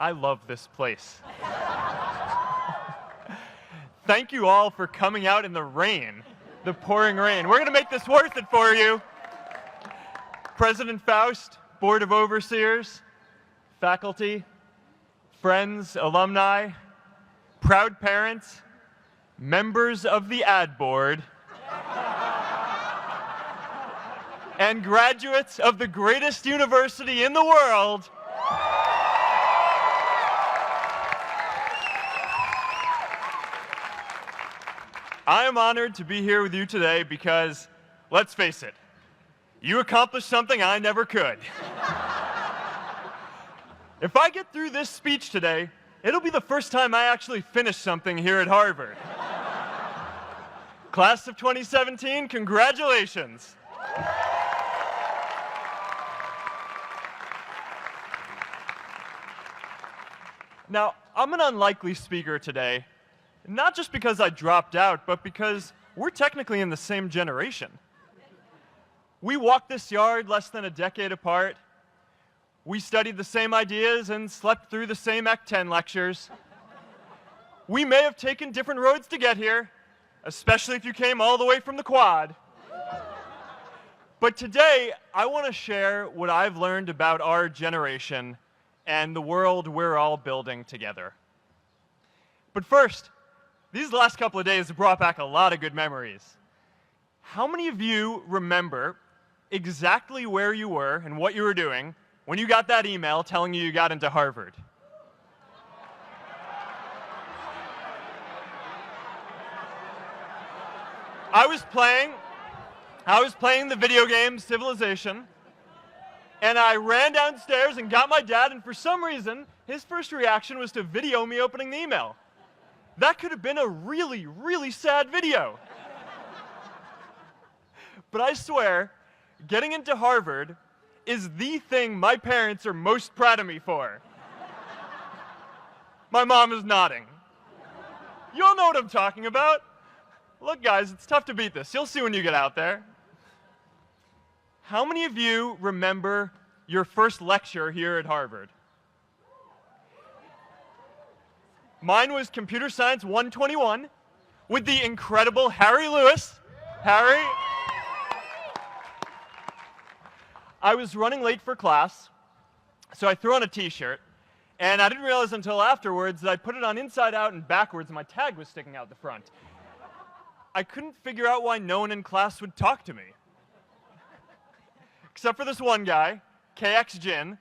I love this place. Thank you all for coming out in the rain, the pouring rain. We're going to make this worth it for you. President Faust, Board of Overseers, faculty, friends, alumni, proud parents, members of the ad board, and graduates of the greatest university in the world. I am honored to be here with you today because, let's face it, you accomplished something I never could. If I get through this speech today, it'll be the first time I actually finish something here at Harvard. Class of 2017, congratulations. Now, I'm an unlikely speaker today, not just because I dropped out, but because we're technically in the same generation. We walked this yard less than a decade apart. We studied the same ideas and slept through the same Act 10 lectures. We may have taken different roads to get here, especially if you came all the way from the quad. But today, I want to share what I've learned about our generation and the world we're all building together. But first, these last couple of days have brought back a lot of good memories. How many of you remember exactly where you were and what you were doing when you got that email telling you got into Harvard? I was playing the video game Civilization, and I ran downstairs and got my dad, and for some reason, his first reaction was to video me opening the email. That could have been a really, really sad video. But I swear, getting into Harvard is the thing my parents are most proud of me for. My mom is nodding. You all know what I'm talking about. Look, guys, it's tough to beat this. You'll see when you get out there. How many of you remember your first lecture here at Harvard? Mine was Computer Science 121 with the incredible Harry Lewis. Harry. I was running late for class, so I threw on a t-shirt, and I didn't realize until afterwards that I put it on inside out and backwards, and my tag was sticking out the front. I couldn't figure out why no one in class would talk to me. Except for this one guy, KX Jin.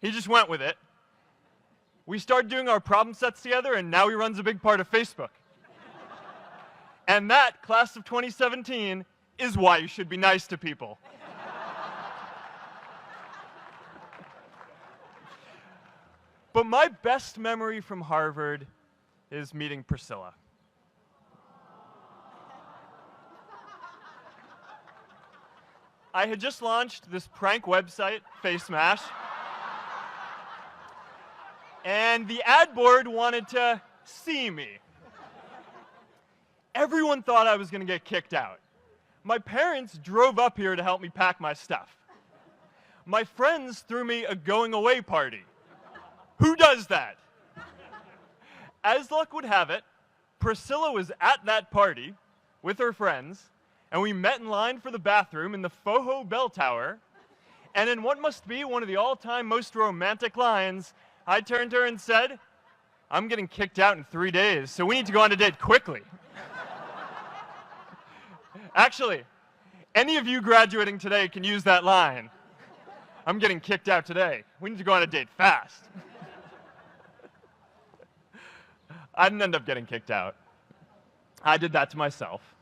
He just went with it. We started doing our problem sets together, and now he runs a big part of Facebook. And that, class of 2017, is why you should be nice to people. But my best memory from Harvard is meeting Priscilla. I had just launched this prank website, Facemash, and the ad board wanted to see me. Everyone thought I was going to get kicked out. My parents drove up here to help me pack my stuff. My friends threw me a going-away party. Who does that? As luck would have it, Priscilla was at that party with her friends, and we met in line for the bathroom in the Foho Bell Tower, and in what must be one of the all-time most romantic lines, I turned to her and said, "I'm getting kicked out in 3 days, so we need to go on a date quickly." Actually, any of you graduating today can use that line. "I'm getting kicked out today. We need to go on a date fast." I didn't end up getting kicked out. I did that to myself.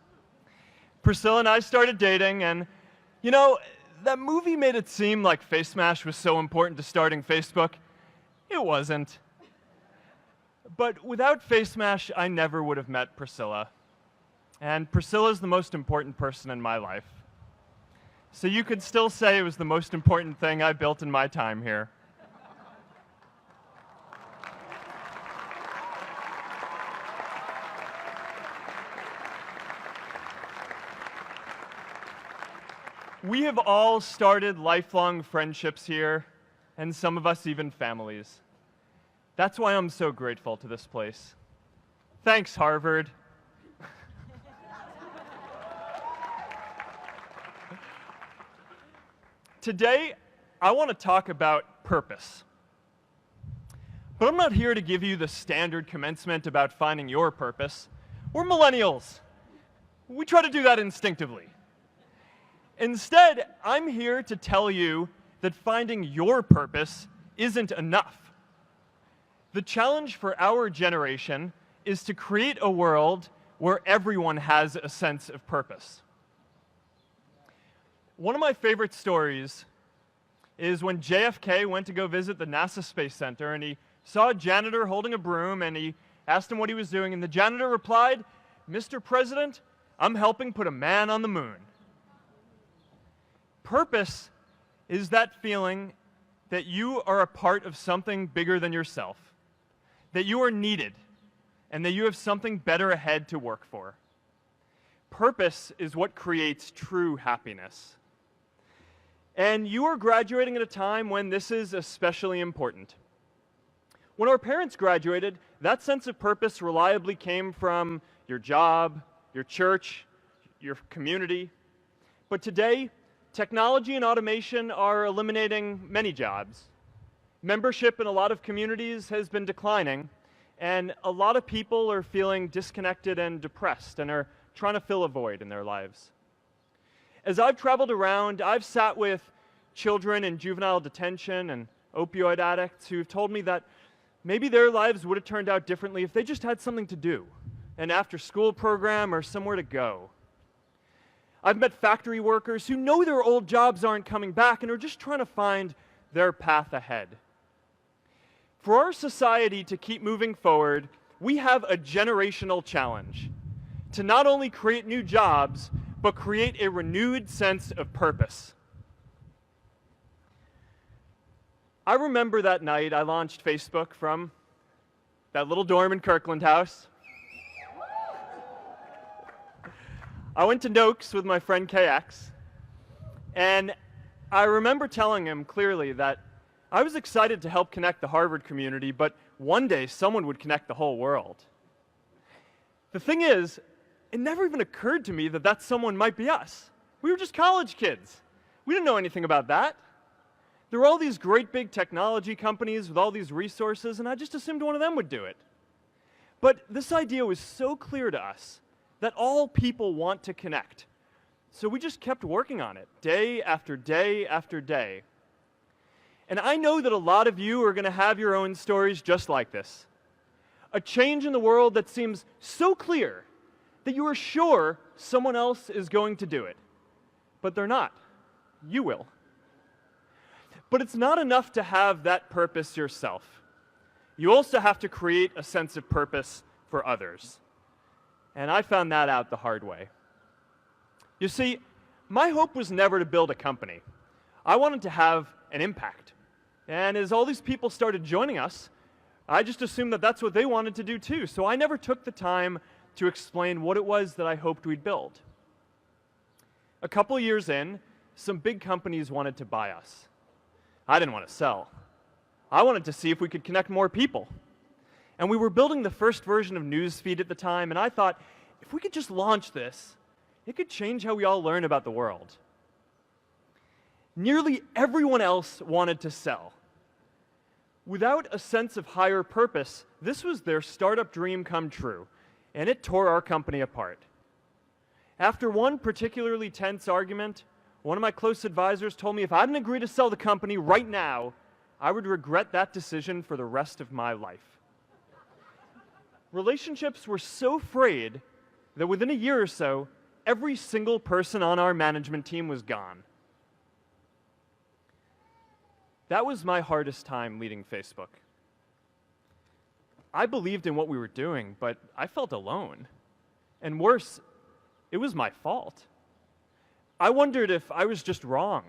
Priscilla and I started dating, and, you know, that movie made it seem like Facemash was so important to starting Facebook. It wasn't. But without Facemash, I never would have met Priscilla. And Priscilla's the most important person in my life. So you could still say it was the most important thing I built in my time here. We have all started lifelong friendships here, and some of us even families. That's why I'm so grateful to this place. Thanks, Harvard. Today, I want to talk about purpose. But I'm not here to give you the standard commencement about finding your purpose. We're millennials. We try to do that instinctively. Instead, I'm here to tell you that finding your purpose isn't enough. The challenge for our generation is to create a world where everyone has a sense of purpose. One of my favorite stories is when JFK went to go visit the NASA Space Center, and he saw a janitor holding a broom, and he asked him what he was doing, and the janitor replied, "Mr. President, I'm helping put a man on the moon." Purpose is that feeling that you are a part of something bigger than yourself, that you are needed, and that you have something better ahead to work for. Purpose is what creates true happiness. And you are graduating at a time when this is especially important. When our parents graduated, that sense of purpose reliably came from your job, your church, your community. But today, technology and automation are eliminating many jobs. Membership in a lot of communities has been declining, and a lot of people are feeling disconnected and depressed and are trying to fill a void in their lives. As I've traveled around, I've sat with children in juvenile detention and opioid addicts who've told me that maybe their lives would have turned out differently if they just had something to do, an after-school program or somewhere to go. I've met factory workers who know their old jobs aren't coming back and are just trying to find their path ahead. For our society to keep moving forward, we have a generational challenge to not only create new jobs, but create a renewed sense of purpose. I remember that night I launched Facebook from that little dorm in Kirkland House. I went to Noakes with my friend KX, and I remember telling him clearly that I was excited to help connect the Harvard community, but one day someone would connect the whole world. The thing is, it never even occurred to me that that someone might be us. We were just college kids. We didn't know anything about that. There were all these great big technology companies with all these resources, and I just assumed one of them would do it. But this idea was so clear to us that all people want to connect. So we just kept working on it, day after day after day. And I know that a lot of you are going to have your own stories just like this. A change in the world that seems so clear that you are sure someone else is going to do it. But they're not. You will. But it's not enough to have that purpose yourself. You also have to create a sense of purpose for others. And I found that out the hard way. You see, my hope was never to build a company. I wanted to have an impact. And as all these people started joining us, I just assumed that that's what they wanted to do too. So I never took the time to explain what it was that I hoped we'd build. A couple years in, some big companies wanted to buy us. I didn't want to sell. I wanted to see if we could connect more people. And we were building the first version of Newsfeed at the time, and I thought, if we could just launch this, it could change how we all learn about the world. Nearly everyone else wanted to sell. Without a sense of higher purpose, this was their startup dream come true, and it tore our company apart. After one particularly tense argument, one of my close advisors told me if I didn't agree to sell the company right now, I would regret that decision for the rest of my life. Relationships were so frayed that within a year or so, every single person on our management team was gone. That was my hardest time leading Facebook. I believed in what we were doing, but I felt alone. And worse, it was my fault. I wondered if I was just wrong,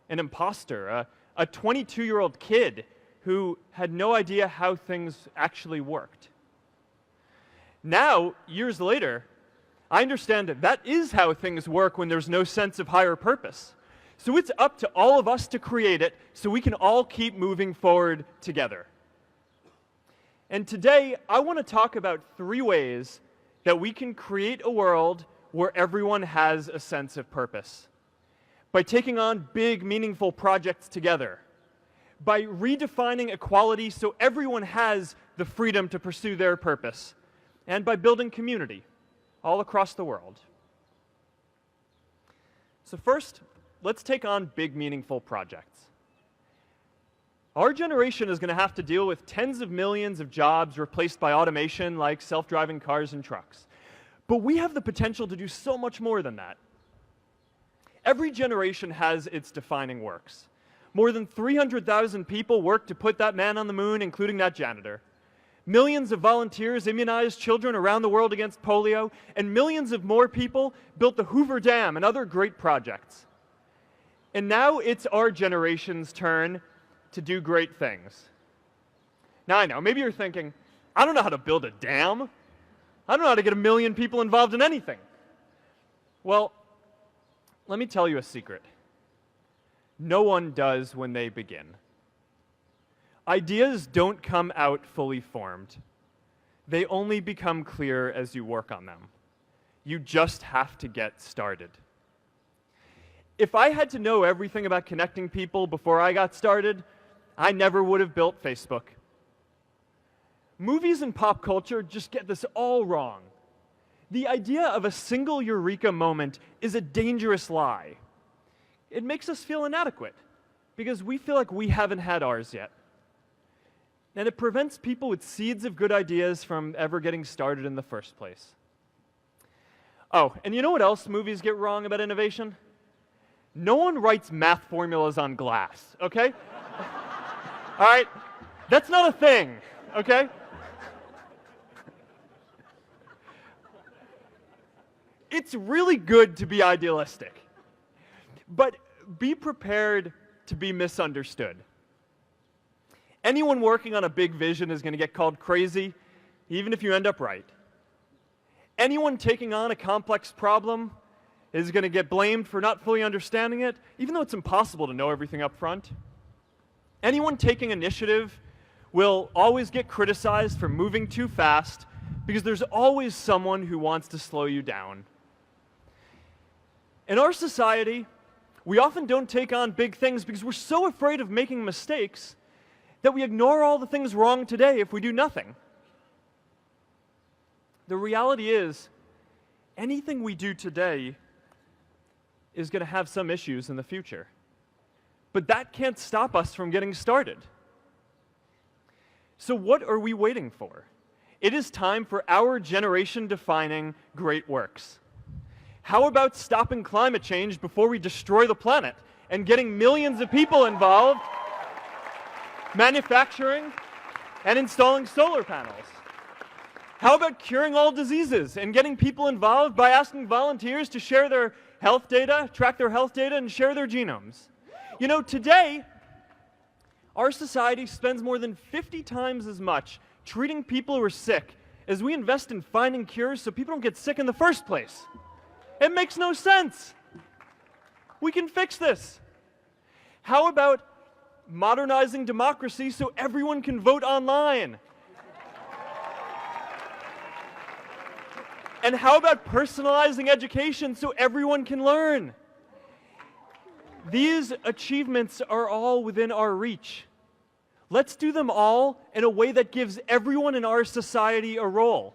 an imposter, a 22-year-old kid who had no idea how things actually worked. Now, years later, I understand that that is how things work when there's no sense of higher purpose. So it's up to all of us to create it so we can all keep moving forward together. And today, I want to talk about 3 ways that we can create a world where everyone has a sense of purpose. By taking on big, meaningful projects together. By redefining equality so everyone has the freedom to pursue their purpose. And by building community all across the world. So first, let's take on big, meaningful projects. Our generation is going to have to deal with tens of millions of jobs replaced by automation like self-driving cars and trucks. But we have the potential to do so much more than that. Every generation has its defining works. More than 300,000 people worked to put that man on the moon, including that janitor. Millions of volunteers immunized children around the world against polio, and millions of more people built the Hoover Dam and other great projects. And now it's our generation's turn to do great things. Now I know, maybe you're thinking, I don't know how to build a dam. I don't know how to get 1 million people involved in anything. Well, let me tell you a secret. No one does when they begin. Ideas don't come out fully formed. They only become clear as you work on them. You just have to get started. If I had to know everything about connecting people before I got started, I never would have built Facebook. Movies and pop culture just get this all wrong. The idea of a single Eureka moment is a dangerous lie. It makes us feel inadequate because we feel like we haven't had ours yet. And it prevents people with seeds of good ideas from ever getting started in the first place. Oh, and you know what else movies get wrong about innovation? No one writes math formulas on glass, okay? All right? That's not a thing, okay? It's really good to be idealistic, but be prepared to be misunderstood. Anyone working on a big vision is going to get called crazy, even if you end up right. Anyone taking on a complex problem is going to get blamed for not fully understanding it, even though it's impossible to know everything up front. Anyone taking initiative will always get criticized for moving too fast because there's always someone who wants to slow you down. In our society, we often don't take on big things because we're so afraid of making mistakes that we ignore all the things wrong today if we do nothing. The reality is, anything we do today is going to have some issues in the future. But that can't stop us from getting started. So what are we waiting for? It is time for our generation-defining great works. How about stopping climate change before we destroy the planet and getting millions of people involved, manufacturing and installing solar panels? How about curing all diseases and getting people involved by asking volunteers to share their health data, track their health data, and share their genomes? You know, today, our society spends more than 50 times as much treating people who are sick as we invest in finding cures so people don't get sick in the first place. It makes no sense. We can fix this. How about modernizing democracy so everyone can vote online? And how about personalizing education so everyone can learn? These achievements are all within our reach. Let's do them all in a way that gives everyone in our society a role.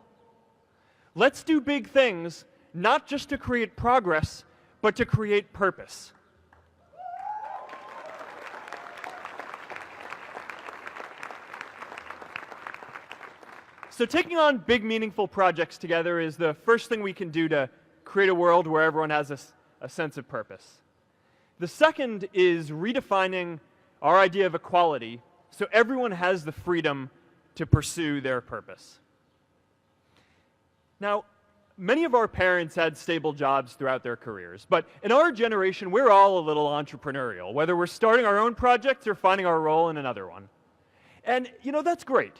Let's do big things, not just to create progress, but to create purpose. So taking on big, meaningful projects together is the first thing we can do to create a world where everyone has a sense of purpose. The second is redefining our idea of equality so everyone has the freedom to pursue their purpose. Now, many of our parents had stable jobs throughout their careers, but in our generation, we're all a little entrepreneurial, whether we're starting our own projects or finding our role in another one. And, you know, that's great,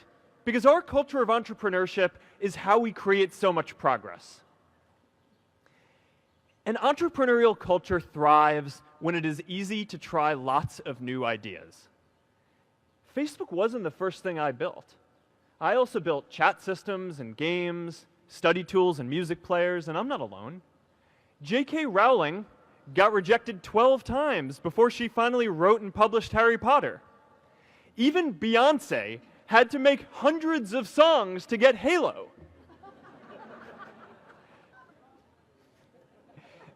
because our culture of entrepreneurship is how we create so much progress. An entrepreneurial culture thrives when it is easy to try lots of new ideas. Facebook wasn't the first thing I built. I also built chat systems and games, study tools and music players, and I'm not alone. J.K. Rowling got rejected 12 times before she finally wrote and published Harry Potter. Even Beyoncé had to make hundreds of songs to get Halo.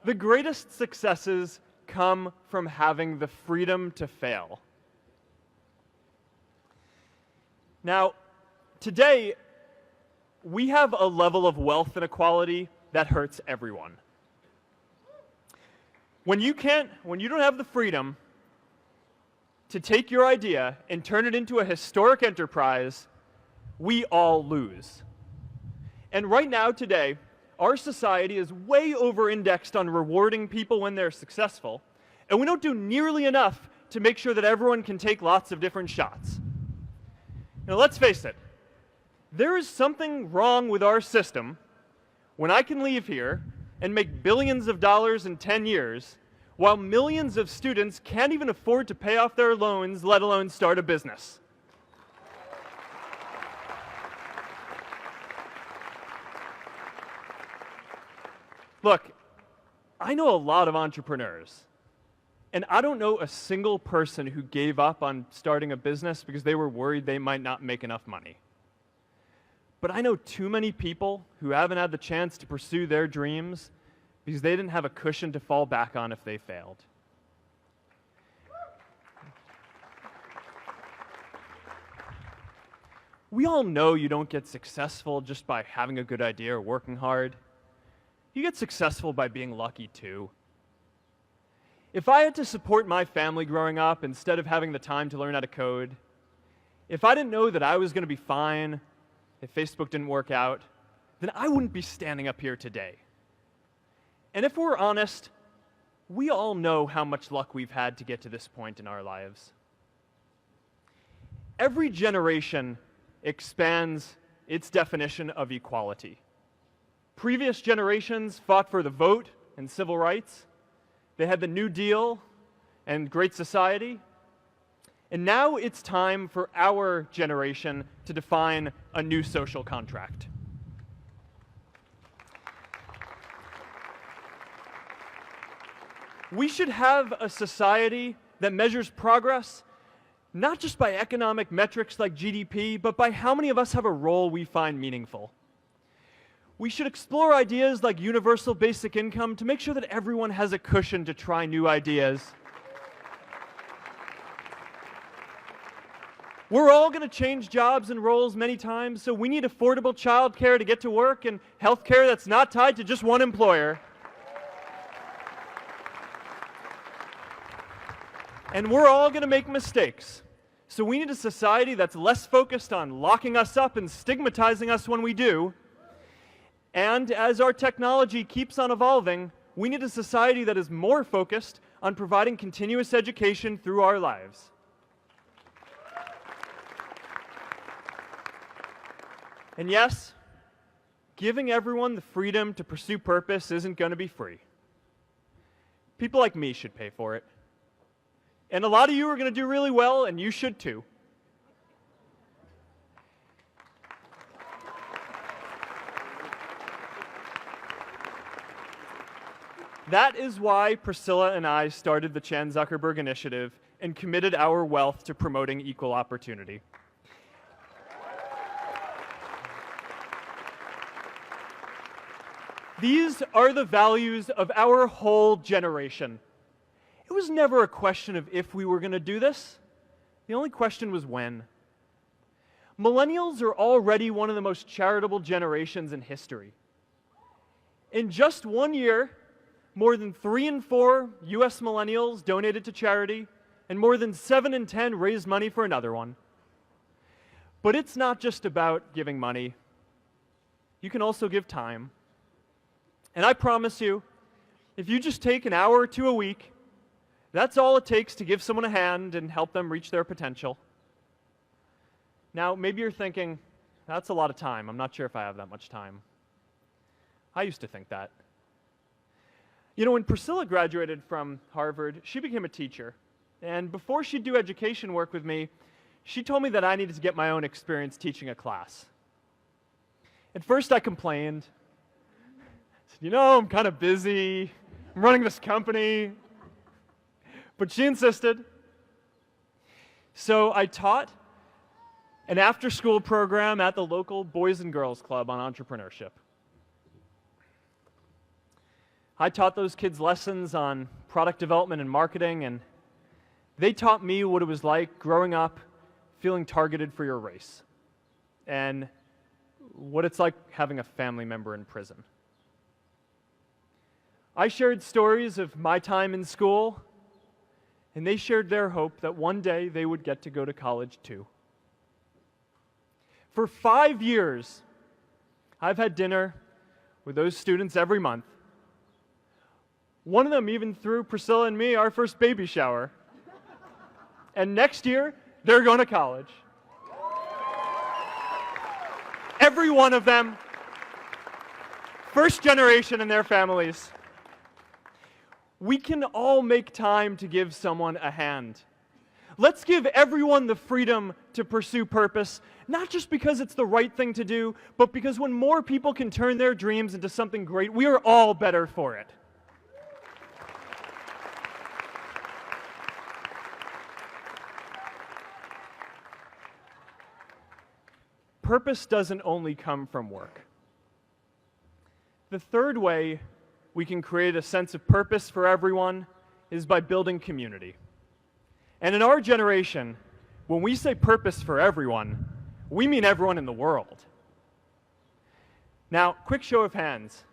The greatest successes come from having the freedom to fail. Now, today, we have a level of wealth inequality that hurts everyone. When you don't have the freedom to take your idea and turn it into a historic enterprise, we all lose. And right now, today, our society is way over-indexed on rewarding people when they're successful, and we don't do nearly enough to make sure that everyone can take lots of different shots. Now, let's face it, there is something wrong with our system when I can leave here and make billions of dollars in 10 years, while millions of students can't even afford to pay off their loans, let alone start a business. Look, I know a lot of entrepreneurs, and I don't know a single person who gave up on starting a business because they were worried they might not make enough money. But I know too many people who haven't had the chance to pursue their dreams because they didn't have a cushion to fall back on if they failed. We all know you don't get successful just by having a good idea or working hard. You get successful by being lucky too. If I had to support my family growing up instead of having the time to learn how to code, if I didn't know that I was going to be fine if Facebook didn't work out, then I wouldn't be standing up here today. And if we're honest, we all know how much luck we've had to get to this point in our lives. Every generation expands its definition of equality. Previous generations fought for the vote and civil rights. They had the New Deal and Great Society. And now it's time for our generation to define a new social contract. We should have a society that measures progress not just by economic metrics like GDP, but by how many of us have a role we find meaningful. We should explore ideas like universal basic income to make sure that everyone has a cushion to try new ideas. We're all going to change jobs and roles many times, so we need affordable childcare to get to work and healthcare that's not tied to just one employer. And we're all going to make mistakes. So we need a society that's less focused on locking us up and stigmatizing us when we do. And as our technology keeps on evolving, we need a society that is more focused on providing continuous education through our lives. And yes, giving everyone the freedom to pursue purpose isn't going to be free. People like me should pay for it. And a lot of you are going to do really well, and you should too. That is why Priscilla and I started the Chan Zuckerberg Initiative and committed our wealth to promoting equal opportunity. These are the values of our whole generation. It was never a question of if we were going to do this. The only question was when. Millennials are already one of the most charitable generations in history. In just 1 year, more than 3 in 4 US millennials donated to charity, and more than 7 in 10 raised money for another one. But it's not just about giving money. You can also give time. And I promise you, if you just take an hour or two a week, that's all it takes to give someone a hand and help them reach their potential. Now, maybe you're thinking, that's a lot of time. I'm not sure if I have that much time. I used to think that. You know, when Priscilla graduated from Harvard, she became a teacher. And before she'd do education work with me, she told me that I needed to get my own experience teaching a class. At first I complained. I said, I'm kind of busy. I'm running this company. But she insisted. So I taught an after-school program at the local Boys and Girls Club on entrepreneurship. I taught those kids lessons on product development and marketing, and they taught me what it was like growing up feeling targeted for your race, and what it's like having a family member in prison. I shared stories of my time in school, and they shared their hope that one day they would get to go to college too. For 5 years, I've had dinner with those students every month. One of them even threw Priscilla and me our first baby shower. And next year, they're going to college. Every one of them, first generation in their families. We can all make time to give someone a hand. Let's give everyone the freedom to pursue purpose, not just because it's the right thing to do, but because when more people can turn their dreams into something great, we are all better for it. Purpose doesn't only come from work. The third way we can create a sense of purpose for everyone is by building community. And in our generation, when we say purpose for everyone, we mean everyone in the world. Now, quick show of hands.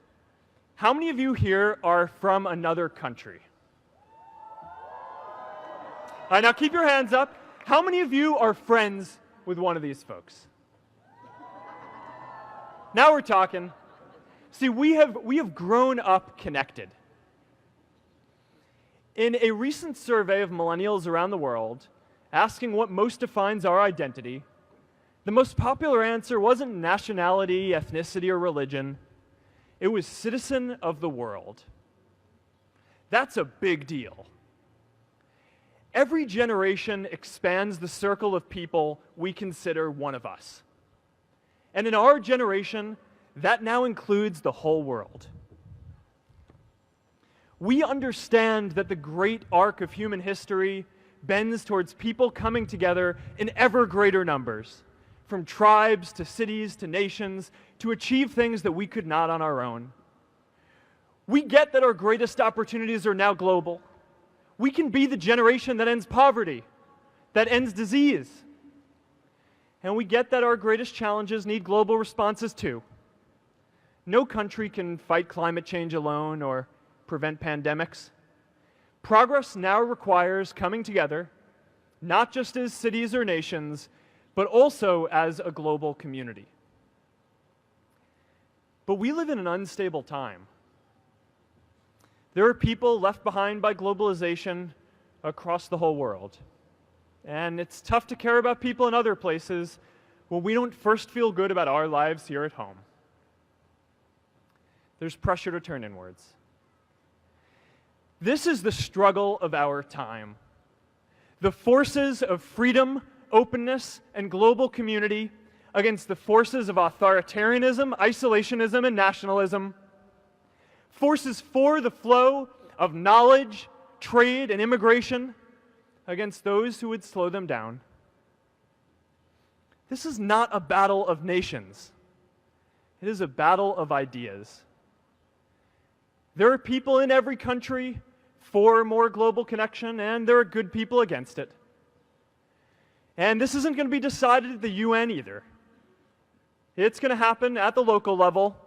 How many of you here are from another country? All right, now keep your hands up. How many of you are friends with one of these folks? Now we're talking. See, we have grown up connected. In a recent survey of millennials around the world, asking what most defines our identity, the most popular answer wasn't nationality, ethnicity, or religion. It was citizen of the world. That's a big deal. Every generation expands the circle of people we consider one of us. And in our generation, that now includes the whole world. We understand that the great arc of human history bends towards people coming together in ever greater numbers, from tribes to cities to nations, to achieve things that we could not on our own. We get that our greatest opportunities are now global. We can be the generation that ends poverty, that ends disease. And we get that our greatest challenges need global responses too. No country can fight climate change alone or prevent pandemics. Progress now requires coming together, not just as cities or nations, but also as a global community. But we live in an unstable time. There are people left behind by globalization across the whole world. And it's tough to care about people in other places when we don't first feel good about our lives here at home. There's pressure to turn inwards. This is the struggle of our time. The forces of freedom, openness, and global community against the forces of authoritarianism, isolationism, and nationalism. Forces for the flow of knowledge, trade, and immigration against those who would slow them down. This is not a battle of nations. It is a battle of ideas. There are people in every country for more global connection, and there are good people against it. And this isn't going to be decided at the UN either. It's going to happen at the local level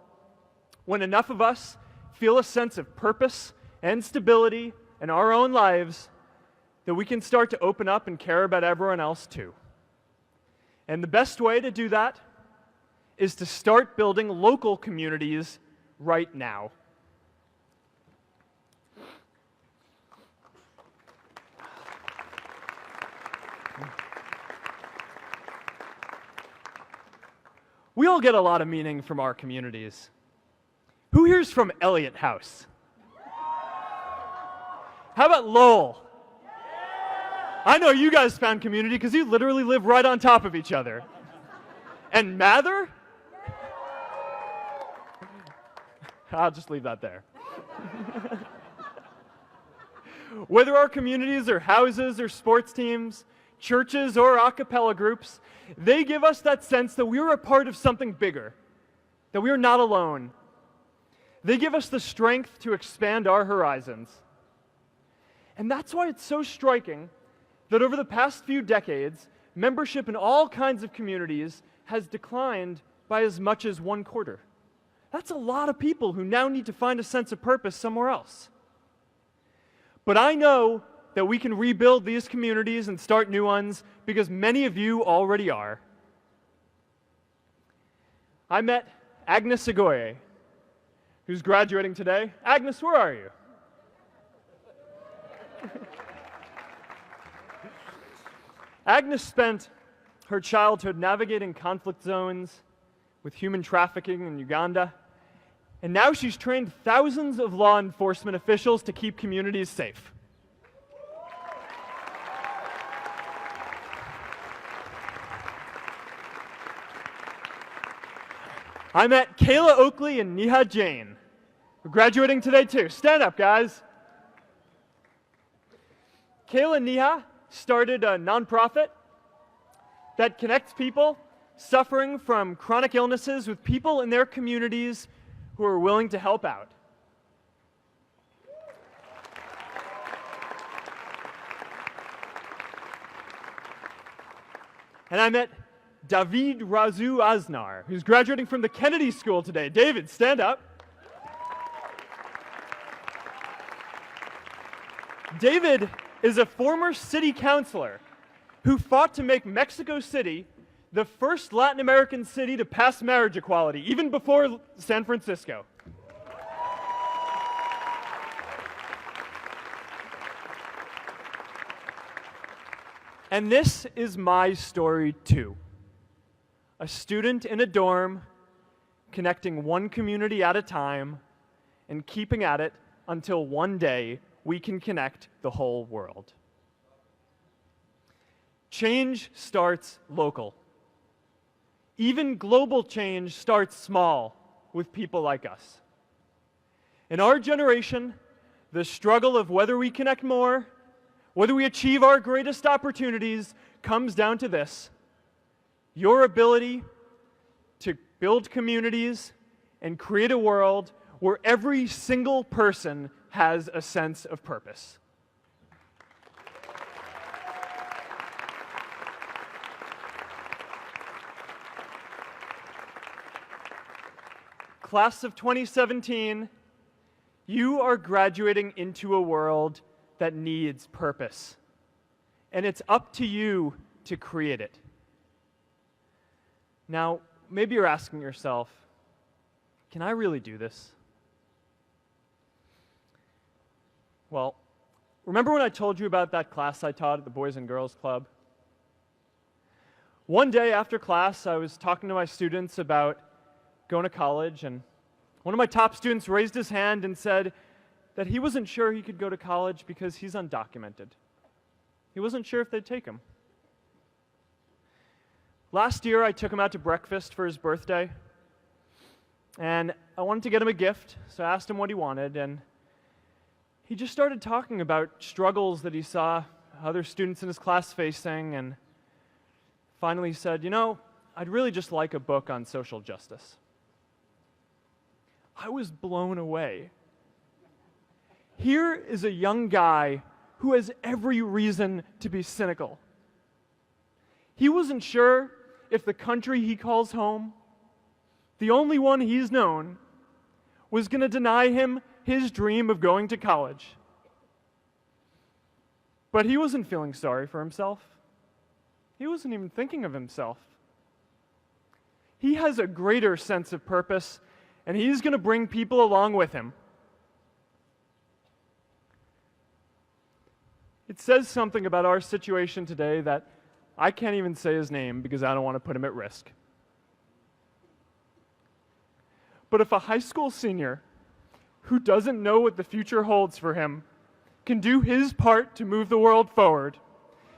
when enough of us feel a sense of purpose and stability in our own lives that we can start to open up and care about everyone else too. And the best way to do that is to start building local communities right now. We all get a lot of meaning from our communities. Who here's from Elliott House? How about Lowell? I know you guys found community because you literally live right on top of each other. And Mather? I'll just leave that there. Whether our communities are houses or sports teams, churches or a cappella groups, they give us that sense that we are a part of something bigger, that we are not alone. They give us the strength to expand our horizons. And that's why it's so striking that over the past few decades, membership in all kinds of communities has declined by as much as 1/4. That's a lot of people who now need to find a sense of purpose somewhere else. But I know that we can rebuild these communities and start new ones because many of you already are. I met Agnes Segoye, who's graduating today. Agnes, where are you? Agnes spent her childhood navigating conflict zones with human trafficking in Uganda, and now she's trained thousands of law enforcement officials to keep communities safe. I met Kayla Oakley and Neha Jain, who are graduating today too. Stand up, guys. Kayla and Neha started a nonprofit that connects people suffering from chronic illnesses with people in their communities who are willing to help out. And I met David Razu Aznar, who's graduating from the Kennedy School today. David, stand up. David is a former city councilor who fought to make Mexico City the first Latin American city to pass marriage equality, even before San Francisco. And this is my story too. A student in a dorm, connecting one community at a time and keeping at it until one day we can connect the whole world. Change starts local. Even global change starts small with people like us. In our generation, the struggle of whether we connect more, whether we achieve our greatest opportunities, comes down to this: your ability to build communities and create a world where every single person has a sense of purpose. Class of 2017, you are graduating into a world that needs purpose. And it's up to you to create it. Now, maybe you're asking yourself, can I really do this? Well, remember when I told you about that class I taught at the Boys and Girls Club? One day after class, I was talking to my students about going to college, and one of my top students raised his hand and said that he wasn't sure he could go to college because he's undocumented. He wasn't sure if they'd take him. Last year, I took him out to breakfast for his birthday, and I wanted to get him a gift, so I asked him what he wanted, and he just started talking about struggles that he saw other students in his class facing, and finally said, you know, I'd really just like a book on social justice. I was blown away. Here is a young guy who has every reason to be cynical. He wasn't sure if the country he calls home, the only one he's known, was going to deny him his dream of going to college. But he wasn't feeling sorry for himself. He wasn't even thinking of himself. He has a greater sense of purpose, and he's going to bring people along with him. It says something about our situation today that I can't even say his name because I don't want to put him at risk. But if a high school senior who doesn't know what the future holds for him can do his part to move the world forward,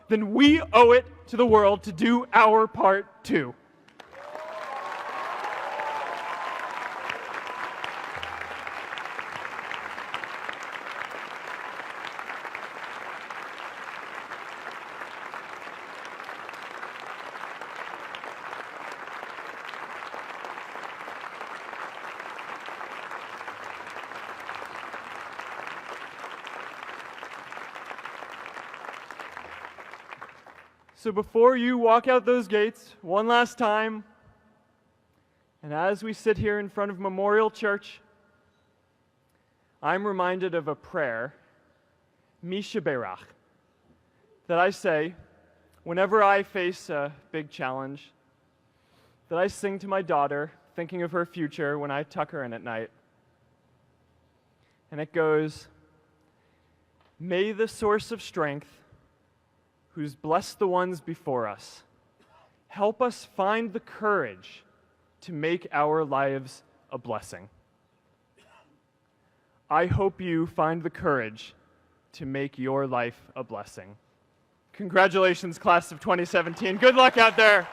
then we owe it to the world to do our part too. So before you walk out those gates one last time, and as we sit here in front of Memorial Church, I'm reminded of a prayer, Misha Berach, that I say whenever I face a big challenge, that I sing to my daughter, thinking of her future when I tuck her in at night. And it goes, "May the source of strength, who's blessed the ones before us, help us find the courage to make our lives a blessing." I hope you find the courage to make your life a blessing. Congratulations, class of 2017. Good luck out there.